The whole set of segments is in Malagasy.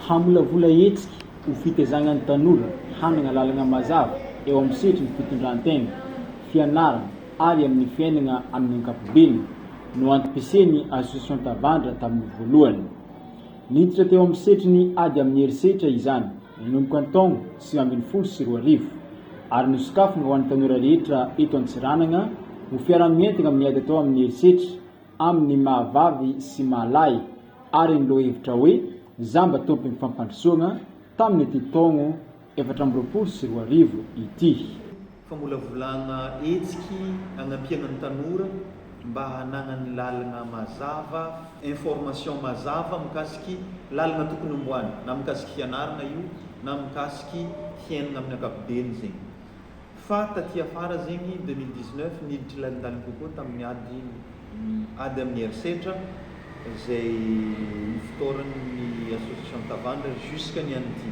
hamolavola hetsika ho fitaizagna ny tanora hanana lalagna mazava eo amin'ny setry ny fitondran-tegna, fianarana ary amin'ny fiainana amin'ny ankapobeny no antom-piasain'ny association Tavandra tamin'ny voalohany. Niditra teo amin'ny setry ny ady amin'ny herisetra izany nanomboka ny taogno 2024 ary nosokafana ho an'ny tanora rehetra eto Antsiranana ho fiara-mientana miady atao amin'ny herisetra amin'ny mahavavy sy mahalay ary ny lohahevitra hoe zamba tompony fampandrosoana tamin'ny ity taogno 2024 ity. Famolavolagna hetsiky agnapiana ny tanora mba hananany lalagna mazava, information mazava mikasiky lalagna tokony homboany, na mikasiky fianarana io na mikasiky fiainana amin'ny ankapobeny zegny. Fa taty afara zegny 2019 niditra lalindaligny kokoa tamin'ny ady amin'ny herisetra zay nifitoran'ny association Tavandra jusqu'à ny an'ity.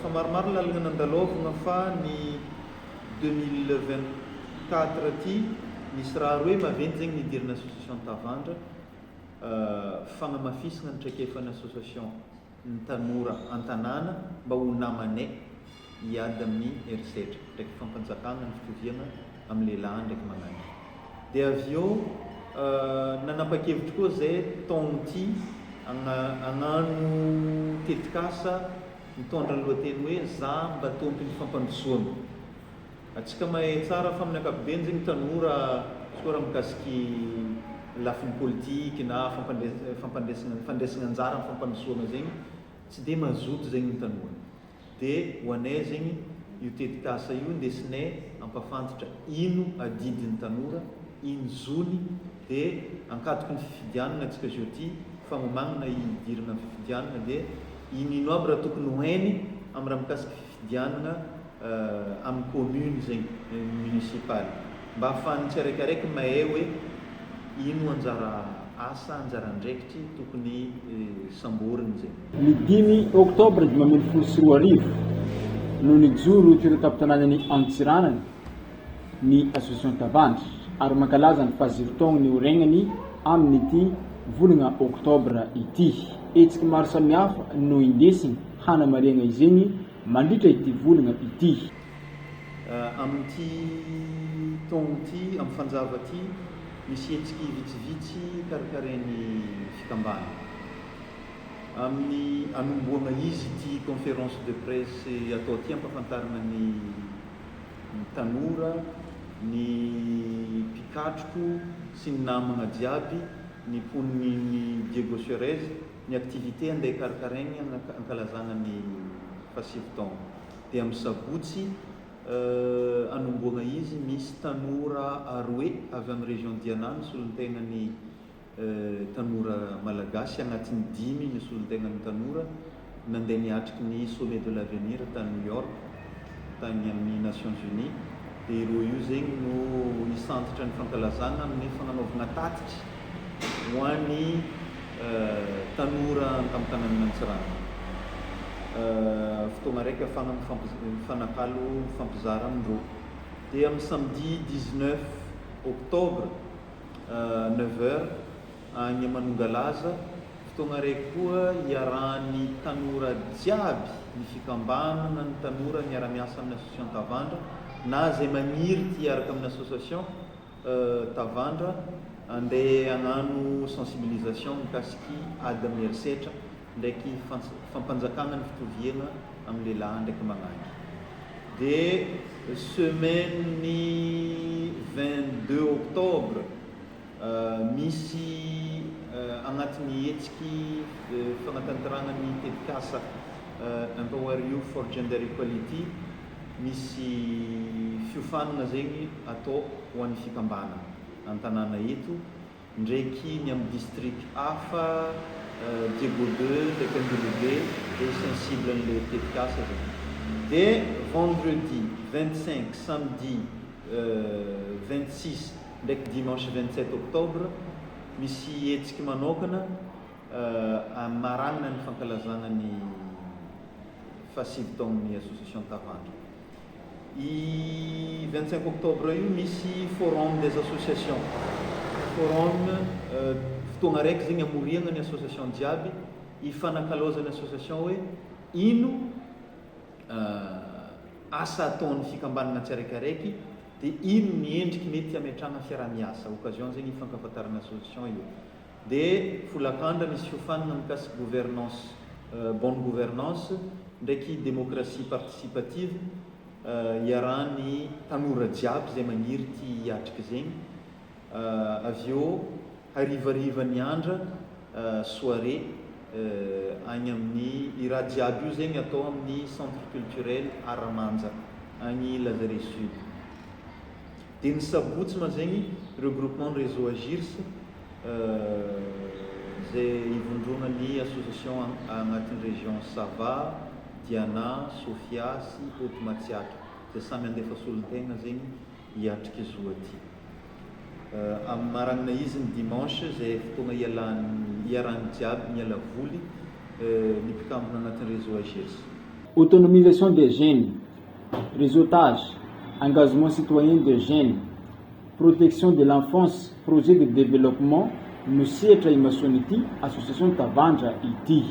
Fa maromaro lalagna nandalovagna fa ny 2024 ty nisy raha roe maventy zegny nidirina association Tavandra, fagnamafisana ny traikefan'ny association ny tanora an-tanàna mba ho namanay hiady amin'ny herisetra ndraiky fampanjakana ny fitoviana amin'ny lehilahy ndraiky magnany. Dia avy eo nanapa-kevitry koa zay taogno ty agnano tetikasa mitondra ny lohateny hoe zamba tompony fampandrosoana. Atsika mahay tsara fa amin'ny ankapobeny zegny tanora soa raha mikasiky lafiny politika na fandraisana anjara amin'ny fampandrosoana zegny tsy dia mazoto zegny ny tanora. Dia ho anay zegny io tetikasa io ndesinay ampafantatra ino adidin'ny tanora, ino zony, dia ankatoky ny fifidianana atsika jeudi fagnomagnana hidirana ny fifidianana, dia ino aby raha tokony hohainy amin'ny raha mikasiky fifidianana amin'ny commune zegny municipaly, mba ahafahan'ny tsiraikaraiky mahay hoe ino anjara asa, anjara andraikitry tokony samboriny zegny. Ny 5 Oktobra 2024 no nijoro teto tampon-tanànan'ny Antsiranana ny association Tavandra ary mankalaza ny fahazotoagna ny oregnany amin'ity volana Oktobra ity. Hetsika maro samihafa no indesiny hanamariagna izegny mandritra ity volana ity. Amin'ity taogno ty, amin'ny fanjava ty, misy hetsiky vitsivitsy karakarain'ny fikambana. Amin'ny anomboagna izy ty conférence de presse atao ty ampafantarana ny tanora, ny mpikatroko sy ny namagna jiaby, ny poniny Diego Suarez, ny activité andeha karakaraigny ankalazana ny fahasivitaogna. Dia amin'ny sabotsy anomboagna izy misy tanora aroe avy amin'ny région Diana solon-tegnan'ny tanora malagasy, agnatin'ny 5 ny solon-tegnan'ny tanora nandeha niatriky ny sommet de l'avenir tany New York tany amin'ny Nations Unies. Dia ireo io zegny no hisantitra ny fankalazana amin'ny fagnanaovana tatitry ho an'ny tanora tamin'ny tanànan'i Antsiranana. Fotoagna raiky ahafahana mifanakalo mifampizara amindreo. Dia amin'ny samedi 19 Octobre 9h agny Manongalaza, fotoagna raiky koa iarahan'ny tanora jiaby ny fikambanana ny tanora miara-miasa amin'ny association Tavandra na zay maniry ty hiaraka amin'ny association Tavandra andeha hagnano sensibilisation mikasiky ady amin'ny herisetra ndraiky fampanjakana ny fitoviana amin'ny lehilahy ndraiky magnany. Dia semaine ny 22 Octobre misy agnatin'ny hetsiky fagnatanterana ny tetikasa Empower Youth for Gender Equality, misy fiofanana zegny atao ho an'ny fikambana an-tanàna eto ndraiky ny amin'ny district hafa Diego 2 ndraiky Andolobe dia sensible an'le tetikasa zegny. Dia vendredi 25, samedi 26 ndraiky dimanche 27 Octobre misy hetsiky manokana maranana ny fankalazana ny fahasivitaon'ny association Tavandra. I 25 Octobre io misy forum des associations, forum fotoagna raiky zegny amoriagna ny association jiaby ifanakalozana association hoe ino asa ataon'ny fikambanana tsiraikaraiky dia ino ny endriky mety ametrahana fiara-miasa occasion zegny ifankafatarana association io dia folakandra misy fiofanana mikasiky gouvernance bonne gouvernance ndraiky démocratie participative iarahan'ny tanora jiaby zay magniry ty hiatriky zegny avy eo harivariva ny andra soirée agny amin'ny iraha jiaby io zegny atao amin'ny centre culturel Aramanja agny Lazare Sud. Dia ny sabotsy ma zegny regroupement réseau Agirs zay ivondrona ny association agnatin'ny région Sava, Diana, Sofia sy Haute-Matsiaka zay samy andefa solon-tegna zegny hiatriky izy aty. Amin'ny maragnina izy ny dimanche zay fotoana iarahany jiaby miala voly ny mpikambana agnatin'ny réseau Agirs. Autonomisation des jeunes, réseautage, engagement citoyen des jeunes, protection de l'enfance, projet de développement, Musietra Imasoniti, association Tavandra ity.